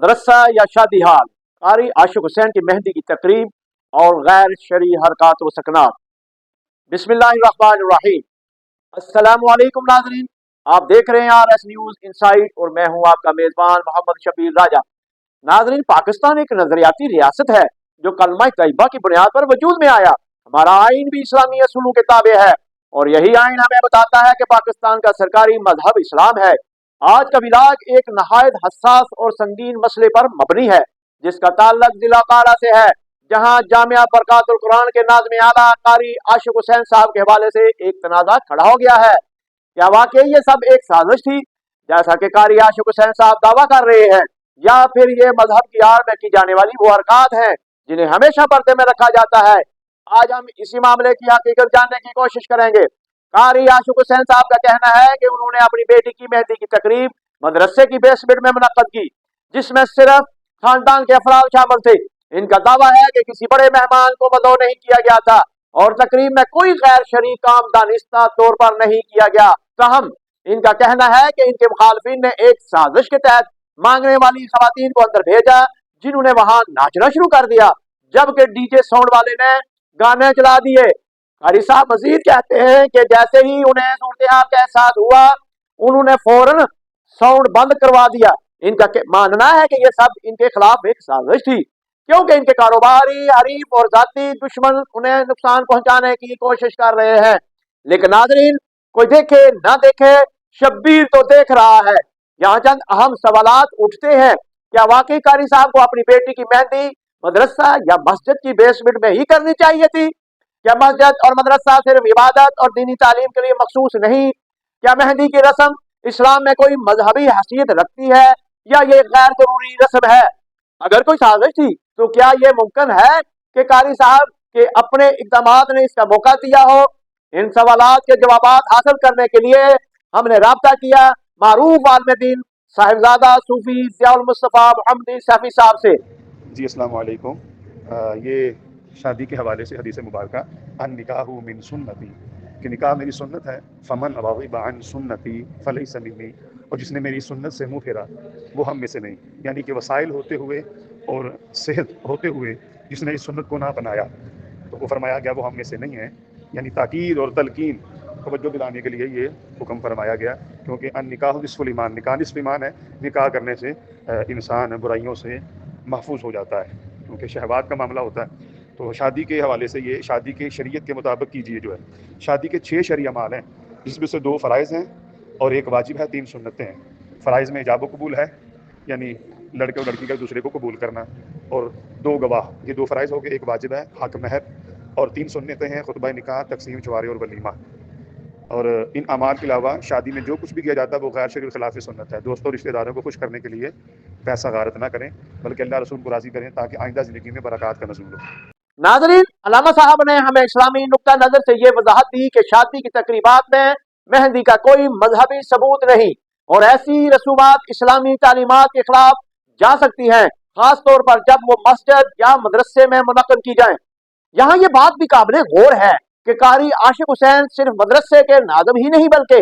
मदरसा या शादी हाल, कारी आशिक हुसैन की मेहंदी की तकरीब और गैर शरई हरकत व सकनात। बिस्मिल्लाहिर्रहमानिर्रहीम। अस्सलामुअलैकुम नाज़रीन, आप देख रहे हैं RS न्यूज़ इनसाइट और मैं हूं आपका मेज़बान मोहम्मद शबीर राजा। नाज़रीन, पाकिस्तान एक नजरियाती रियासत है जो कलमा तैयबा की बुनियाद पर वजूद में आया। हमारा आइन भी इस्लामी असूलों के ताबे है और यही आइन हमें बताता है कि पाकिस्तान का सरकारी मजहब इस्लाम है। आज का विलाग एक नहायत हसास और संगीन मसले पर मबनी है जिसका ताल्लुक जिला कारा से है, जहां जामिया बरकातुल कुरान के नाज़िम आला कारी आशिक हुसैन साहब के हवाले से एक तनाज़ा खड़ा हो गया है। क्या वाकई ये सब एक साजिश थी जैसा कि कारी आशिक हुसैन साहब दावा कर रहे हैं, या फिर ये मजहब की आड़ में की जाने वाली वो हरकत हैं जिन्हें हमेशा पर्दे में रखा जाता है? आज हम इसी मामले की हकीकत जानने की कोशिश करेंगे। कारी आशिक हुसैन साहब का कहना है कि उन्होंने अपनी बेटी की मेहंदी की तकरीब मदरसे की बेसमेंट में मुनक्कद की, जिसमें सिर्फ खानदान के अफराद शामिल थे। इनका दावा है कि किसी बड़े मेहमान को मदऊ नहीं किया गया था और तकरीब में कोई गैर शरई काम दानिस्ता तौर पर नहीं किया गया। ताहम इनका कहना है कि इनके मुखालफिन ने एक साजिश के तहत मांगने वाली खवातीन को अंदर भेजा, जिन्होंने वहां नाचना शुरू कर दिया, जबकि डीजे साउंड वाले ने गाने चला दिए। कारी साहब मजीद कहते हैं कि जैसे ही उन्हें सूरत-ए-हाल का एहसास हुआ, उन्होंने फौरन साउंड बंद करवा दिया। इनका मानना है कि यह सब इनके खिलाफ एक साजिश थी, क्योंकि इनके कारोबारी हरीफ और जाती दुश्मन उन्हें नुकसान पहुंचाने की कोशिश कर रहे हैं। लेकिन नाज़रीन, कोई देखे ना देखे, शब्बीर तो देख रहा है। यहाँ चंद अहम सवालात उठते हैं। क्या वाकई कारी साहब को अपनी बेटी की मेहंदी मदरसा या मस्जिद की बेसमेंट में ही करनी चाहिए थी? क्या मस्जिद और मदरसा सिर्फ इबादत और दीनी तालीम के लिए मखसूस नहीं? क्या मेहंदी की रस्म इस्लाम में कोई मजहबी हैसियत रखती है या ये गैर जरूरी रस्म है? अगर कोई साजिश थी तो क्या ये मुमकिन है कि कारी साहब के अपने इक़दामात ने इसका मौका दिया हो? इन सवालात के जवाब हासिल करने के लिए हमने राब्ता किया मारूफ आलिम दीन साहिबजादा सूफी ज़ियाउल मुस्तफ़ा मुहम्मदी सैफी साहब से। जी अस्सलाम वालेकुम। ये शादी के हवाले से हदीस मुबारका अन निकाहु मिन सुन्नती, कि निकाह मेरी सुन्नत है। फमन रग़िब अन सुन्नती फलैसा मिन्नी, और जिसने मेरी सुन्नत से मुंह फेरा वो हम में से नहीं। यानी कि वसाइल होते हुए और सेहत होते हुए जिसने इस सुन्नत को ना अपनाया तो वो फरमाया गया वो हम में से नहीं है। यानी ताकीद और तलकीन तवज्जो दिलाने के लिए ये हुक्म फरमाया गया, क्योंकि अन निकाह निस्फुल ईमान, निकाह निस्फ ईमान है। निकाह करने से इंसान बुराइयों से महफूज हो जाता है, क्योंकि शहवात का मामला होता है। तो शादी के हवाले से ये शादी के शरीयत के मुताबिक कीजिए। जो है शादी के 6 शरई अमाल हैं, जिसमें से 2 फ़राइज़ हैं और 1 वाजिब है, 3 सुन्नतें हैं। फ़राइज़ में इजाब कबूल है, यानी लड़के और लड़की का दूसरे को कबूल करना, और 2 गवाह, ये 2 फ़राइज़ हो गए। 1 वाजिब है हक महर, और 3 सुन्नतें हैं खुतबा निकाह, तकसीम चवारे और वलीमा। और इन अमाल के अलावा शादी में जो कुछ भी किया जाता है वो गैर शरई खिलाफ सुन्नत है। दोस्तों रिश्तेदारों को खुश करने के लिए पैसा गारत ना करें, बल्कि अल्लाह रसूल को राज़ी करें, ताकि आइंदा ज़िंदगी में बरक़ात का नज़ूल हो। नाज़रीन, अल्लामा साहब ने हमें इस्लामी नुक्ता नज़र से ये वजाहत दी कि शादी की तकरीबात में मेहंदी का कोई मजहबी सबूत नहीं और ऐसी रसूमात इस्लामी तालीमात के खिलाफ जा सकती हैं, खास तौर पर जब वो मस्जिद या मदरसे में मुनक्कद की जाएं। यहाँ ये बात भी काबिल गौर है कि कारी आशिक हुसैन सिर्फ मदरसे के नाज़िम ही नहीं बल्कि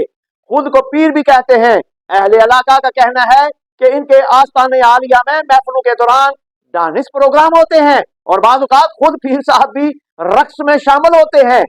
खुद को पीर भी कहते हैं। अहले इलाका का कहना है कि इनके आस्ताने आलिया में महफिलों के दौरान डांस प्रोग्राम होते हैं और बाज़ औक़ात खुद पीर साहब भी रक्स में शामिल होते हैं।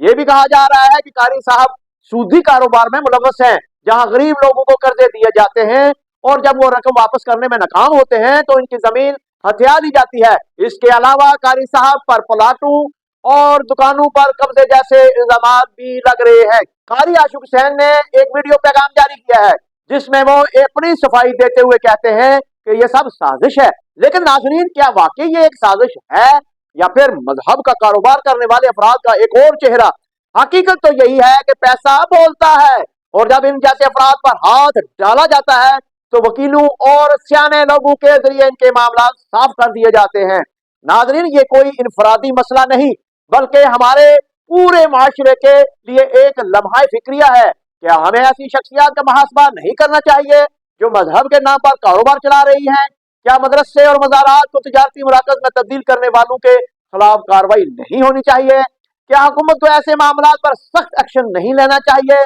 ये भी कहा जा रहा है कि कारी साहब सूदी कारोबार में मुलव्वस हैं, जहां गरीब लोगों को कर्जे दिए जाते हैं और जब वो रकम वापस करने में नाकाम होते हैं तो इनकी जमीन हथिया दी जाती है। इसके अलावा कारी साहब पर प्लाटों और दुकानों पर कब्जे जैसे इल्जाम भी लग रहे हैं। कारी आशिक हुसैन ने एक वीडियो पैगाम जारी किया है जिसमें वो अपनी सफाई देते हुए कहते हैं कि ये सब साजिश है। लेकिन नाज़रीन, क्या वाकई ये एक साजिश है या फिर मजहब का कारोबार करने वाले अफराद का एक और चेहरा? हकीकत तो यही है कि पैसा बोलता है और जब इन जैसे अफराद पर हाथ डाला जाता है तो वकीलों और सियाने लोगों के जरिए इनके मामला साफ कर दिए जाते हैं। नाज़रीन, ये कोई इनफरादी मसला नहीं बल्कि हमारे पूरे माशरे के लिए एक लम्हा फिक्रिया है। क्या हमें ऐसी शख्सियत का मुहासबा नहीं करना चाहिए जो मजहब के नाम पर कारोबार चला रही हैं? क्या मदरसे और मज़ारात को तिजारती मुराकज़ में तब्दील करने वालों के खिलाफ कार्रवाई नहीं होनी चाहिए? क्या हुकूमत को ऐसे मामला पर सख्त एक्शन नहीं लेना चाहिए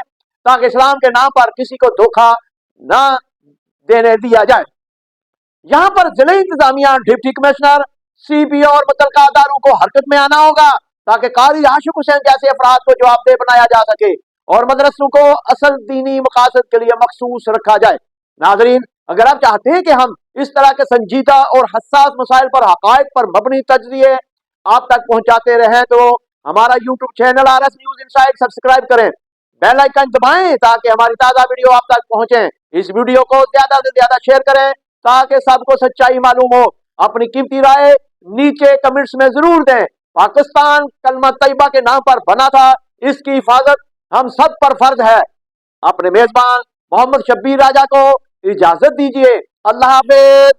ताकि इस्लाम के नाम पर किसी को धोखा न देने दिया जाए? यहाँ पर जिले इंतजामिया, डिप्टी कमिश्नर, CP और मुतलका अदारों को हरकत में आना होगा ताकि कारी आशिक हुसैन जैसे अफराद को जवाबदेह बनाया जा सके और मदरसों को असल दीनी मकासद के लिए मखसूस रखा जाए। नाजरीन, अगर आप चाहते हैं कि हम इस तरह के संजीदा और हसास मसाइल पर, हकायक पर मबनी तजज़िये आप तक पहुंचाते रहें तो हमारा YouTube channel RS news inside subscribe करें, बेल आइकन दबाएं ताकि हमारी ताज़ा वीडियो आप तक पहुंचे। इस वीडियो को ज्यादा से ज्यादा शेयर करें ताकि सबको सच्चाई मालूम हो। अपनी कीमती राय नीचे कमेंट्स में जरूर दें। पाकिस्तान कलमा तैयबा के नाम पर बना था, इसकी हिफाजत हम सब पर फर्ज है। अपने मेजबान मोहम्मद शब्बीर राजा को इजाजत दीजिए। अल्लाह हाफिज।